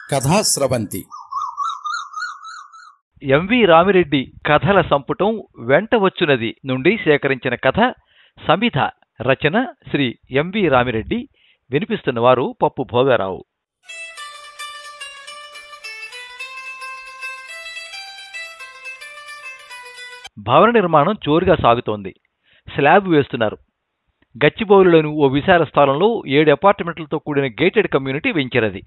Kathasravanthi MV Ramireddy కథల సంపుటం వెంట వచ్చునది నుండి సేకరించిన కథ సమిధ. రచన శ్రీ ఎంవి రామిరెడ్డి. వినిపిస్తున్నవారు పప్పు భోగారావు. భవన నిర్మాణం జోరుగా సాగుతోంది. స్లాబ్ వేస్తున్నారు. గచ్చిబౌలులోని ఓ విశాల స్థలంలో 7 అపార్ట్మెంట్లతో కూడిన గేటెడ్ కమ్యూనిటీ వెంచరది.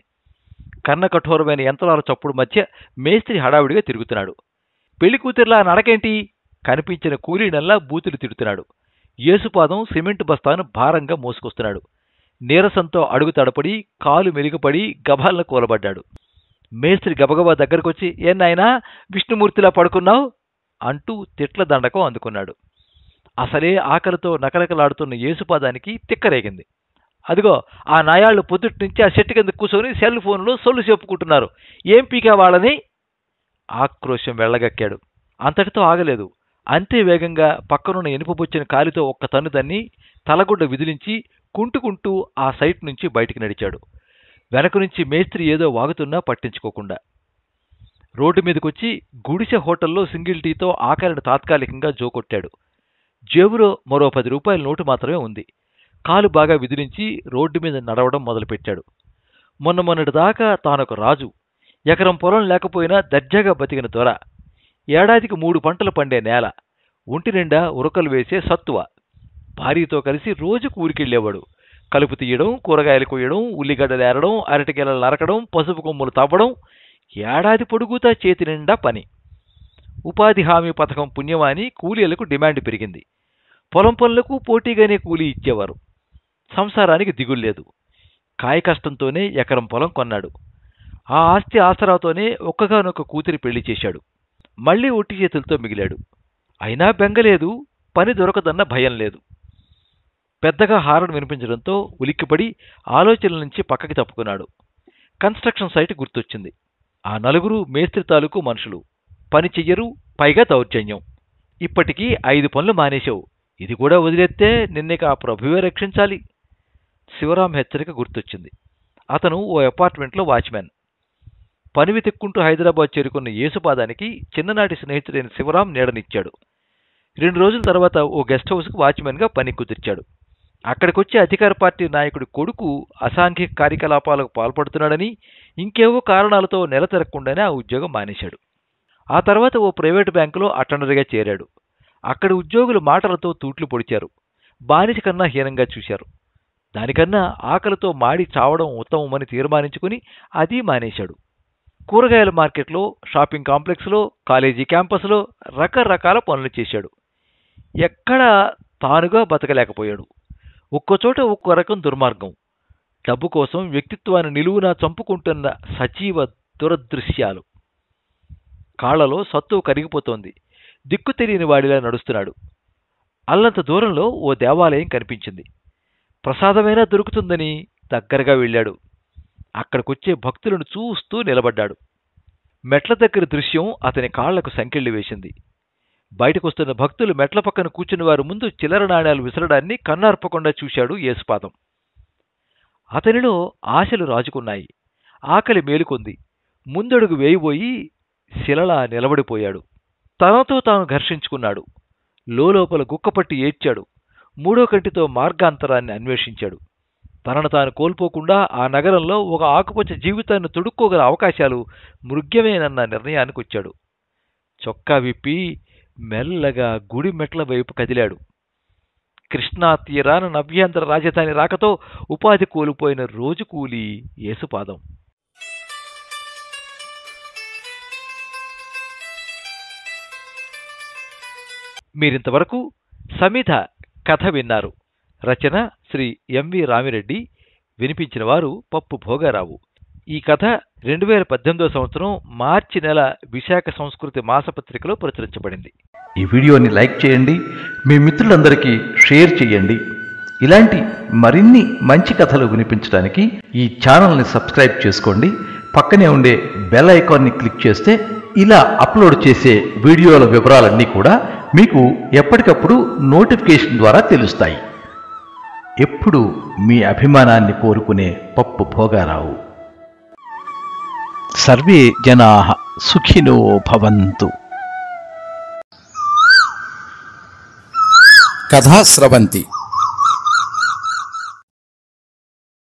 కన్న కఠోరమైన యంత్రాల చప్పుడు మధ్య మేస్త్రి హడావిడిగా తిరుగుతున్నాడు. పెళ్లి కూతురులా నడకేంటి? కనిపించిన కూలీనల్లా బూతులు తిడుతున్నాడు. యేసుపాదం సిమెంట్ బస్తాను భారంగా మోసుకొస్తున్నాడు. నీరసంతో అడుగు తడపడి కాలు మెలిగపడి గభాలను కూలబడ్డాడు. మేస్త్రి గబగబా దగ్గరకొచ్చి, "ఏనాయనా విష్ణుమూర్తిలా పడుకున్నావు?" అంటూ తిట్ల దండకం అందుకున్నాడు. అసలే ఆకలితో నకనకలాడుతున్న యేసుపాదానికి తిక్కరేగింది. అదిగో ఆ నాయాళ్లు పొద్దుటి నుంచి ఆ చెట్టు కింద కూర్చొని సెల్ ఫోన్లో సొల్లు చెప్పుకుంటున్నారు. ఏం పీకా వాళ్ళని? ఆక్రోశం వెళ్లగక్కాడు. అంతటితో ఆగలేదు. అంతే వేగంగా పక్కనున్న ఇనుపబొచ్చిన కాలితో ఒక్క తన్ను దన్ని తలగుడ్డ విదిలించి కుంటుకుంటూ ఆ సైట్ నుంచి బయటికి నడిచాడు. వెనక నుంచి మేస్త్రి ఏదో వాగుతున్నా పట్టించుకోకుండా రోడ్డు మీదకొచ్చి గుడిసె హోటల్లో సింగిల్ టీతో ఆకలిని తాత్కాలికంగా జోకొట్టాడు. జేబులో మరో 10 రూపాయల నోటు మాత్రమే ఉంది. కాలు బాగా విదిలించి రోడ్డు మీద నడవడం మొదలుపెట్టాడు. మొన్నటిదాకా తానొక రాజు, ఎకరం పొలం లేకపోయినా దర్జాగా బతికిన దొర, ఏడాదికి 3 పంటలు పండే నేల, ఒంటి నిండా ఉరకలు వేసే సత్తువ, భార్యతో కలిసి రోజుకు ఊరికెళ్లేవాడు. కలుపు తీయడం, కూరగాయలు కొయ్యడం, ఉల్లిగడ్డలేరడం, అరటికెలలు నరకడం, పసుపు కొమ్ములు తవ్వడం, ఏడాది పొడుగుతా చేతి నిండా పని. ఉపాధి హామీ పథకం పుణ్యమాని కూలీలకు డిమాండ్ పెరిగింది. పొలం పనులకు పోటీగానే కూలీ ఇచ్చేవారు. సంసారానికి దిగుల్లేదు. కాయ కష్టంతోనే ఎకరం పొలం కొన్నాడు. ఆ ఆస్తి ఆసరాతోనే ఒక్కగానొక్క కూతురి పెళ్లి చేశాడు. మళ్లీ ఒట్టి చేతులతో మిగిలాడు. అయినా బెంగలేదు, పని దొరకదన్న భయం లేదు. పెద్దగా హారన్ వినిపించడంతో ఉలిక్కిపడి ఆలోచనల నుంచి పక్కకి తప్పుకున్నాడు. కన్స్ట్రక్షన్ సైట్ గుర్తొచ్చింది. ఆ 4 మేస్త్రి తాలూకు మనుషులు. పని చెయ్యరు, పైగా దౌర్జన్యం. ఇప్పటికీ 5 పనులు మానేశావు, ఇది కూడా వదిలేస్తే నిన్నిక ఆ ప్రభువే రక్షించాలి. శివరాం హెచ్చరిక గుర్తొచ్చింది. అతను ఓ అపార్ట్మెంట్లో వాచ్మ్యాన్. పని వెతుక్కుంటూ హైదరాబాద్ చేరుకున్న యేసుపాదానికి చిన్ననాటి స్నేహితుడైన శివరాం నీడనిచ్చాడు. 2 రోజుల తర్వాత ఓ గెస్ట్ హౌస్కు వాచ్మెన్గా పని కుదిర్చాడు. అక్కడికొచ్చే అధికార పార్టీ నాయకుడి కొడుకు అసాంఘిక కార్యకలాపాలకు పాల్పడుతున్నాడని, ఇంకేవో కారణాలతో నెల తిరగకుండానే ఆ ఉద్యోగం మానేశాడు. ఆ తర్వాత ఓ ప్రైవేటు బ్యాంకులో అటెండర్గా చేరాడు. అక్కడి ఉద్యోగులు మాటలతో తూట్లు పొడిచారు. బానిస కన్నా హీనంగా చూశారు. దానికన్నా ఆకలితో మాడి చావడం ఉత్తమమని తీర్మానించుకుని అది మానేశాడు. కూరగాయల మార్కెట్లో, షాపింగ్ కాంప్లెక్స్లో, కాలేజీ క్యాంపస్లో రకరకాల పనులు చేశాడు. ఎక్కడా తానుగా బతకలేకపోయాడు. ఒక్కోచోట ఒక్కో రకం దుర్మార్గం. డబ్బు కోసం వ్యక్తిత్వాన్ని నిలువునా చంపుకుంటున్న సజీవ దురదృశ్యాలు. కాళ్లలో సత్తువ కరిగిపోతోంది. దిక్కు తెలియని వాడిలా నడుస్తున్నాడు. అల్లంత దూరంలో ఓ దేవాలయం కనిపించింది. ప్రసాదమైనా దొరుకుతుందని దగ్గరగా వెళ్ళాడు. అక్కడికొచ్చే భక్తులను చూస్తూ నిలబడ్డాడు. మెట్ల దగ్గర దృశ్యం అతని కాళ్లకు సంకెళ్లి వేసింది. బయటకొస్తున్న భక్తులు మెట్ల పక్కన కూర్చుని వారి ముందు చిల్లర నాణ్యాలు విసరడాన్ని కన్నార్పకుండా చూశాడు యేసుపాదం. అతనిలో ఆశలు రాజుకున్నాయి. ఆకలి మేలుకొంది. ముందడుగు వేయబోయి శిలలా నిలబడిపోయాడు. తనతో తాను ఘర్షించుకున్నాడు. లోపల గుక్కపట్టి ఏడ్చాడు. 3వ కంటితో మార్గాంతరాన్ని అన్వేషించాడు. తనను తాను కోల్పోకుండా ఆ నగరంలో ఒక ఆకుపచ్చ జీవితాన్ని తొడుక్కోగల అవకాశాలు మృగ్యమేనన్న నిర్ణయానికొచ్చాడు. చొక్కా విప్పి మెల్లగా గుడి మెట్ల వైపు కదిలాడు. కృష్ణా తీరాన నవ్యాంధ్ర రాజధాని రాకతో ఉపాధి కోల్పోయిన రోజు కూలీ యేసుపాదం. మీరింతవరకు సమిధ కథ విన్నారు. రచన శ్రీ ఎంవి రామిరెడ్డి. వినిపించిన వారు పప్పు భోగారావు. ఈ కథ 2018వ సంవత్సరం మార్చి నెల విశాఖ సంస్కృతి మాసపత్రికలో ప్రచురించబడింది. ఈ వీడియోని లైక్ చేయండి, మీ మిత్రులందరికీ షేర్ చేయండి. ఇలాంటి మరిన్ని మంచి కథలు వినిపించడానికి ఈ ఛానల్ని సబ్స్క్రైబ్ చేసుకోండి. పక్కనే ఉండే బెల్ ఐకాన్ని క్లిక్ చేస్తే ఇలా అప్లోడ్ చేసే వీడియోల వివరాలన్నీ కూడా మీకు ఎప్పటికప్పుడు నోటిఫికేషన్ ద్వారా తెలుస్తాయి. ఎప్పుడు మీ అభిమానాన్ని కోరుకునే పప్పు భోగారావు. సర్వే జనాః సుఖినో భవంతు. కథా స్రవంతి